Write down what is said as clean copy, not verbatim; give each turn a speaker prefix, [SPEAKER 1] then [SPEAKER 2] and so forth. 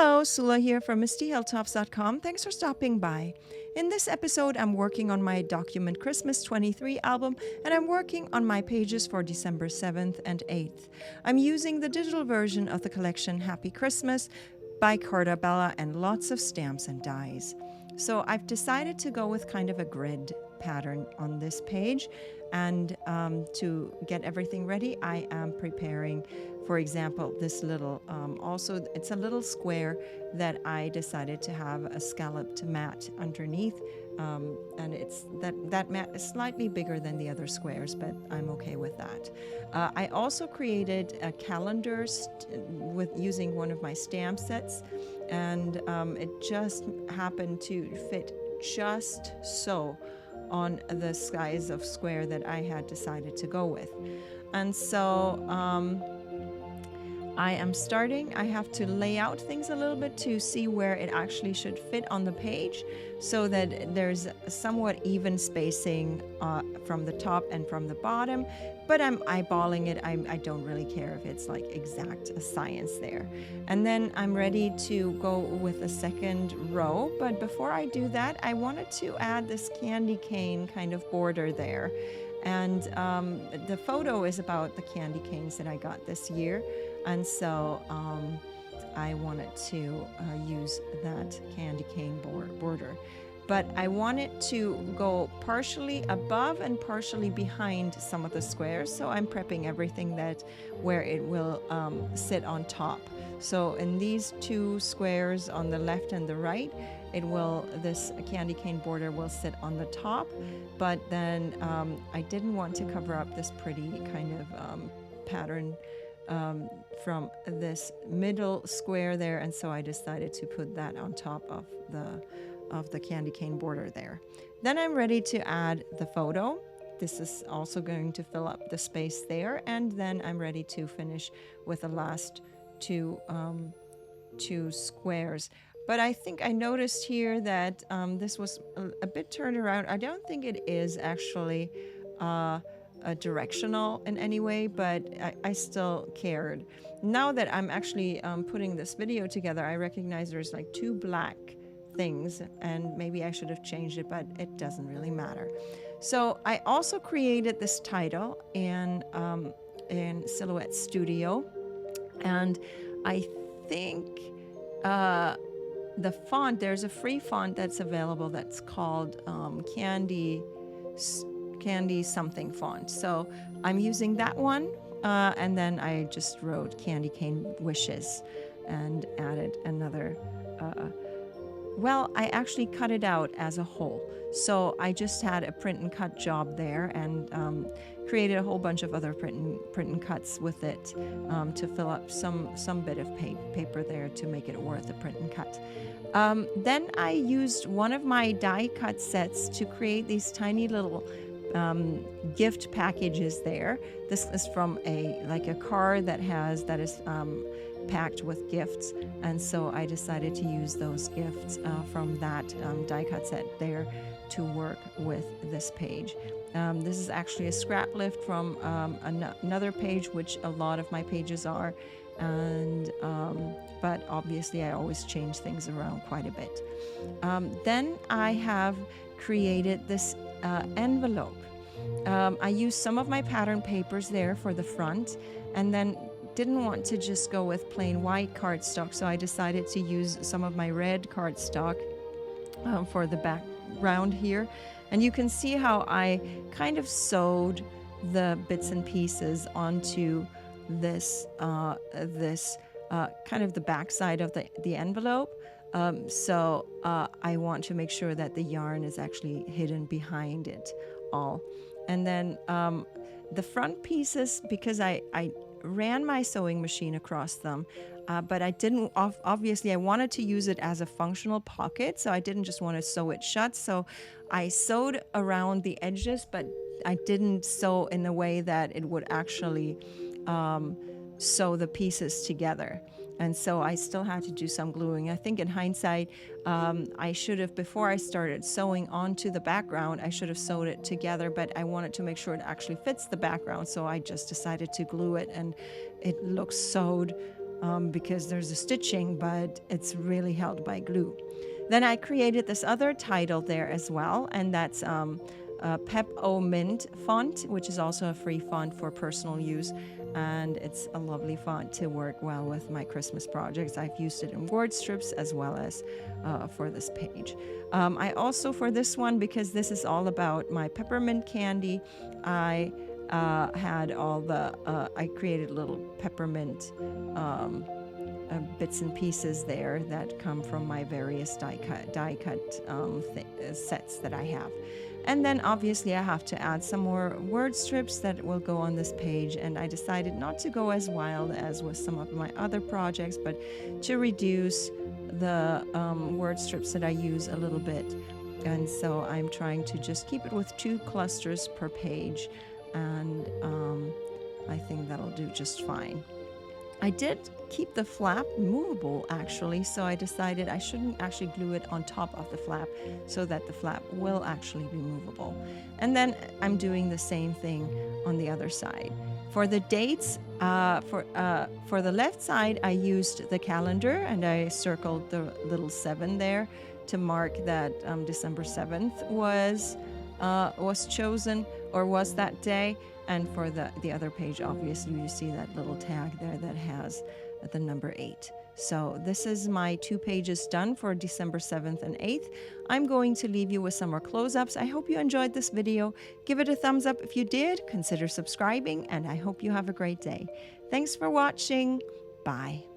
[SPEAKER 1] Hello, Sula here from MistyHilltops.com. Thanks for stopping by. In this episode, I'm working on my Document Christmas 23 album, and I'm working on my pages for December 7th and 8th. I'm using the digital version of the collection Happy Christmas by Carta and lots of stamps and dies. So I've decided to go with kind of a grid pattern on this page, and to get everything ready, I am preparing, for example, this little, also it's a little square that I decided to have a scalloped mat underneath, and it's that mat is slightly bigger than the other squares, but I'm okay with that. I also created a calendar with using one of my stamp sets, and it just happened to fit just so on the size of square that I had decided to go with. And so I am starting. I have to lay out things a little bit to see where it actually should fit on the page so that there's somewhat even spacing from the top and from the bottom, but I'm eyeballing it. I don't really care if it's like exact science there. And then I'm ready to go with a second row, but before I do that, I wanted to add this candy cane kind of border there. And the photo is about the candy canes that I got this year. And so I wanted to use that candy cane border. But I wanted to go partially above and partially behind some of the squares. So I'm prepping everything where it will sit on top. So in these two squares on the left and the right, this candy cane border will sit on the top. But then I didn't want to cover up this pretty kind of pattern from this middle square there, and so I decided to put that on top of the candy cane border there. Then I'm ready to add the photo. This is also going to fill up the space there, and then I'm ready to finish with the last two squares. But I think I noticed here that this was a bit turned around. I don't think it is actually directional in any way, but I still cared. Now that I'm actually putting this video together, I recognize there's like two black things, and maybe I should have changed it, but it doesn't really matter. So I also created this title in Silhouette Studio, and I think the font, there's a free font that's available that's called Candy something font. So I'm using that one, and then I just wrote Candy Cane Wishes and added another. Well, I actually cut it out as a whole. So I just had a print and cut job there, and created a whole bunch of other print and cuts with it to fill up some bit of paper there to make it worth a print and cut. Then I used one of my die cut sets to create these tiny little gift packages there. This is from a car that is packed with gifts, and so I decided to use those gifts from that die cut set there to work with this page. This is actually a scrap lift from another page, which a lot of my pages are, and but obviously I always change things around quite a bit. Then I have created this envelope. I used some of my pattern papers there for the front, and then didn't want to just go with plain white cardstock, so I decided to use some of my red cardstock for the background here. And you can see how I kind of sewed the bits and pieces onto this kind of the backside of the envelope. So I want to make sure that the yarn is actually hidden behind it all. And then the front pieces, because I ran my sewing machine across them, but I didn't, obviously I wanted to use it as a functional pocket, so I didn't just want to sew it shut. So I sewed around the edges, but I didn't sew in a way that it would actually sew the pieces together. And so I still had to do some gluing. I think in hindsight, I should have, before I started sewing onto the background, I should have sewed it together, but I wanted to make sure it actually fits the background. So I just decided to glue it, and it looks sewed because there's a stitching, but it's really held by glue. Then I created this other title there as well, and that's Pep-O-Mint font, which is also a free font for personal use. And it's a lovely font to work well with my Christmas projects. I've used it in word strips as well as for this page. I also, for this one, because this is all about my peppermint candy, I had all the, I created little peppermint bits and pieces there that come from my various die cut sets that I have. And then obviously I have to add some more word strips that will go on this page, and I decided not to go as wild as with some of my other projects, but to reduce the word strips that I use a little bit. And so I'm trying to just keep it with 2 clusters per page, and I think that'll do just fine. I did keep the flap movable actually, so I decided I shouldn't actually glue it on top of the flap so that the flap will actually be movable. And then I'm doing the same thing on the other side. For the dates, for the left side, I used the calendar and I circled the little 7 there to mark that December 7th was chosen, or was that day. And for the other page, obviously, you see that little tag there that has the number 8. So this is my 2 pages done for December 7th and 8th. I'm going to leave you with some more close-ups. I hope you enjoyed this video. Give it a thumbs up if you did. Consider subscribing, and I hope you have a great day. Thanks for watching. Bye.